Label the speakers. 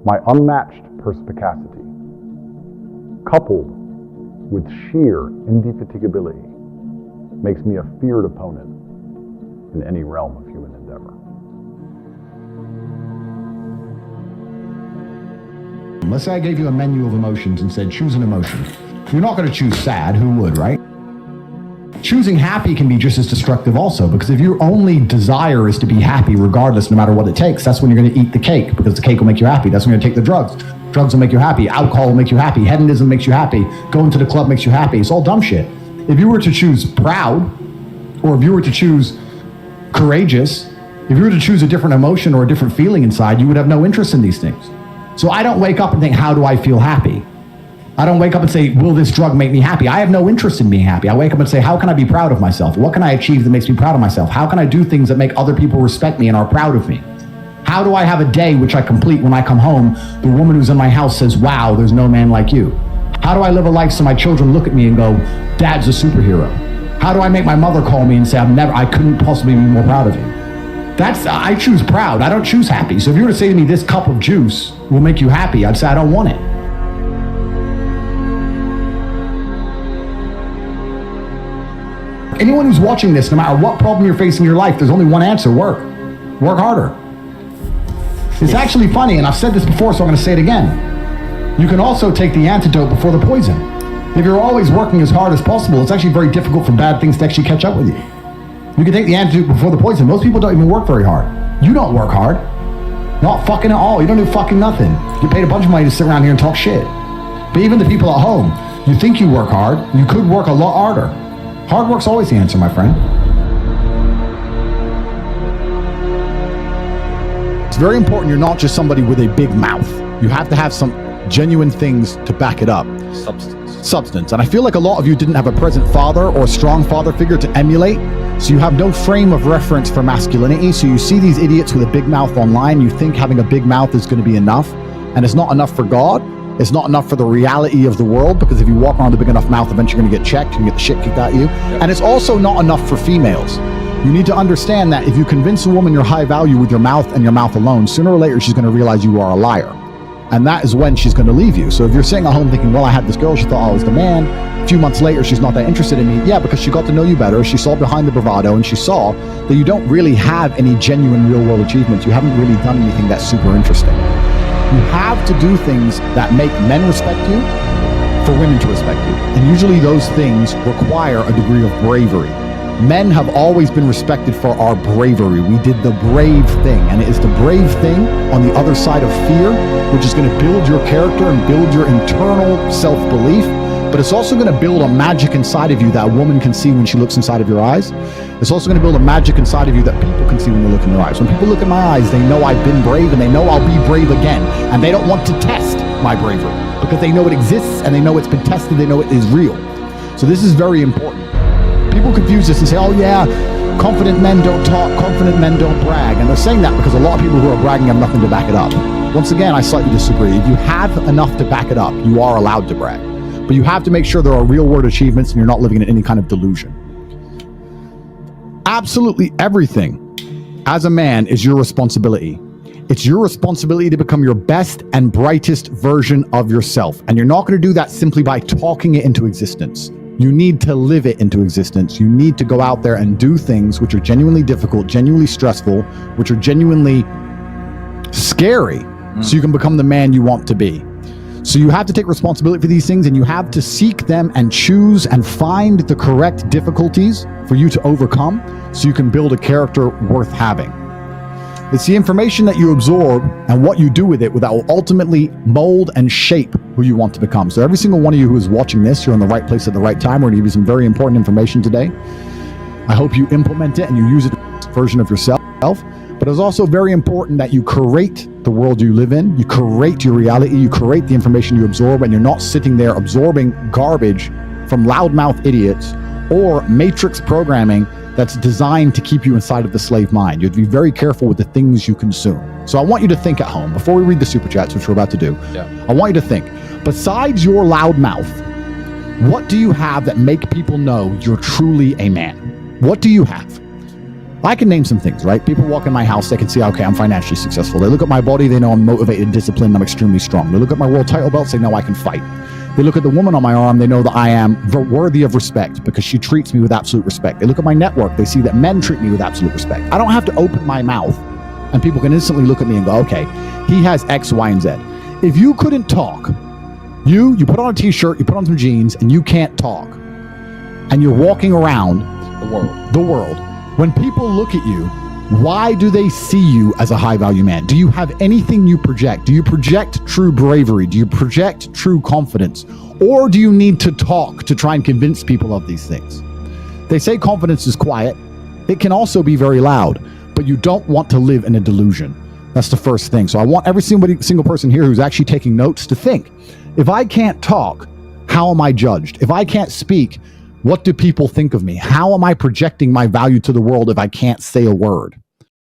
Speaker 1: My unmatched perspicacity, coupled with sheer indefatigability, makes me a feared opponent in any realm of human endeavor.
Speaker 2: Let's say I gave you a menu of emotions and said, choose an emotion. You're not going to choose sad, who would, right? Choosing happy can be just as destructive also, because if your only desire is to be happy regardless, no matter what it takes, that's when you're going to eat the cake, because the cake will make you happy. That's when you're going to take the drugs. Drugs will make you happy. Alcohol will make you happy. Hedonism makes you happy. Going to the club makes you happy. It's all dumb shit. If you were to choose proud, or if you were to choose courageous, if you were to choose a different emotion or a different feeling inside, you would have no interest in these things. So I don't wake up and think, how do I feel happy? I don't wake up and say, will this drug make me happy? I have no interest in being happy. I wake up and say, how can I be proud of myself? What can I achieve that makes me proud of myself? How can I do things that make other people respect me and are proud of me? How do I have a day which I complete when I come home, the woman who's in my house says, wow, there's no man like you? How do I live a life so my children look at me and go, Dad's a superhero? How do I make my mother call me and say, I couldn't possibly be more proud of you? I choose proud. I don't choose happy. So if you were to say to me, this cup of juice will make you happy, I'd say, I don't want it. Anyone who's watching this, no matter what problem you're facing in your life, there's only one answer: work. Work harder. It's actually funny, and I've said this before, so I'm going to say it again. You can also take the antidote before the poison. If you're always working as hard as possible, it's actually very difficult for bad things to actually catch up with you. You can take the antidote before the poison. Most people don't even work very hard. You don't work hard. Not fucking at all. You don't do fucking nothing. You get paid a bunch of money to sit around here and talk shit. But even the people at home, you think you work hard, you could work a lot harder. Hard work's always the answer, my friend. It's very important you're not just somebody with a big mouth. You have to have some genuine things to back it up. Substance. And I feel like a lot of you didn't have a present father or a strong father figure to emulate, so you have no frame of reference for masculinity. So you see these idiots with a big mouth online, you think having a big mouth is going to be enough, and it's not enough for God. It's not enough for the reality of the world, because if you walk around with a big enough mouth, eventually you're going to get checked, you can get the shit kicked at you. Yep. And it's also not enough for females. You need to understand that if you convince a woman you're high value with your mouth and your mouth alone, sooner or later she's going to realize you are a liar. And that is when she's going to leave you. So if you're sitting at home thinking, well, I had this girl, she thought I was the man. A few months later, she's not that interested in me. Yeah, because she got to know you better. She saw behind the bravado, and she saw that you don't really have any genuine real world achievements. You haven't really done anything that's super interesting. You have to do things that make men respect you for women to respect you. And usually those things require a degree of bravery. Men have always been respected for our bravery. We did the brave thing, and it is the brave thing on the other side of fear, which is going to build your character and build your internal self-belief, but it's also going to build a magic inside of you that a woman can see when she looks inside of your eyes. It's also going to build a magic inside of you that people can see when they look in your eyes. When people look in my eyes, they know I've been brave, and they know I'll be brave again, and they don't want to test my bravery because they know it exists, and they know it's been tested, they know it is real. So this is very important. People confuse this and say, oh yeah, confident men don't talk, confident men don't brag. And they're saying that because a lot of people who are bragging have nothing to back it up. Once again, I slightly disagree. If you have enough to back it up, you are allowed to brag. But you have to make sure there are real world achievements and you're not living in any kind of delusion. Absolutely everything as a man is your responsibility. It's your responsibility to become your best and brightest version of yourself. And you're not going to do that simply by talking it into existence. You need to live it into existence. You need to go out there and do things which are genuinely difficult, genuinely stressful, which are genuinely scary, so you can become the man you want to be. So you have to take responsibility for these things, and you have to seek them and choose and find the correct difficulties for you to overcome so you can build a character worth having. It's the information that you absorb and what you do with it that will ultimately mold and shape who you want to become. So every single one of you who is watching this, you're in the right place at the right time. We're going to give you some very important information today. I hope you implement it and you use it as a version of yourself. But it's also very important that you create the world you live in. You create your reality. You create the information you absorb, and you're not sitting there absorbing garbage from loudmouth idiots or matrix programming that's designed to keep you inside of the slave mind. You have to be very careful with the things you consume. So I want you to think at home, before we read the super chats, which we're about to do, I want you to think, besides your loud mouth, what do you have that make people know you're truly a man? What do you have? I can name some things, right? People walk in my house, they can see, okay, I'm financially successful. They look at my body, they know I'm motivated, disciplined, I'm extremely strong. They look at my world title belts, they know I can fight. They look at the woman on my arm, they know that I am worthy of respect because she treats me with absolute respect. They look at my network, they see that men treat me with absolute respect. I don't have to open my mouth and people can instantly look at me and go, okay, he has X, Y, and Z. If you couldn't talk, you put on a t-shirt, you put on some jeans, and you can't talk, and you're walking around the world, when people look at you, why do they see you as a high-value man? Do you have anything you project? Do you project true bravery? Do you project true confidence? Or do you need to talk to try and convince people of these things? They say confidence is quiet. It can also be very loud, but you don't want to live in a delusion. That's the first thing. So I want every single person here who's actually taking notes to think, if I can't talk, how am I judged? If I can't speak, what do people think of me? How am I projecting my value to the world if I can't say a word?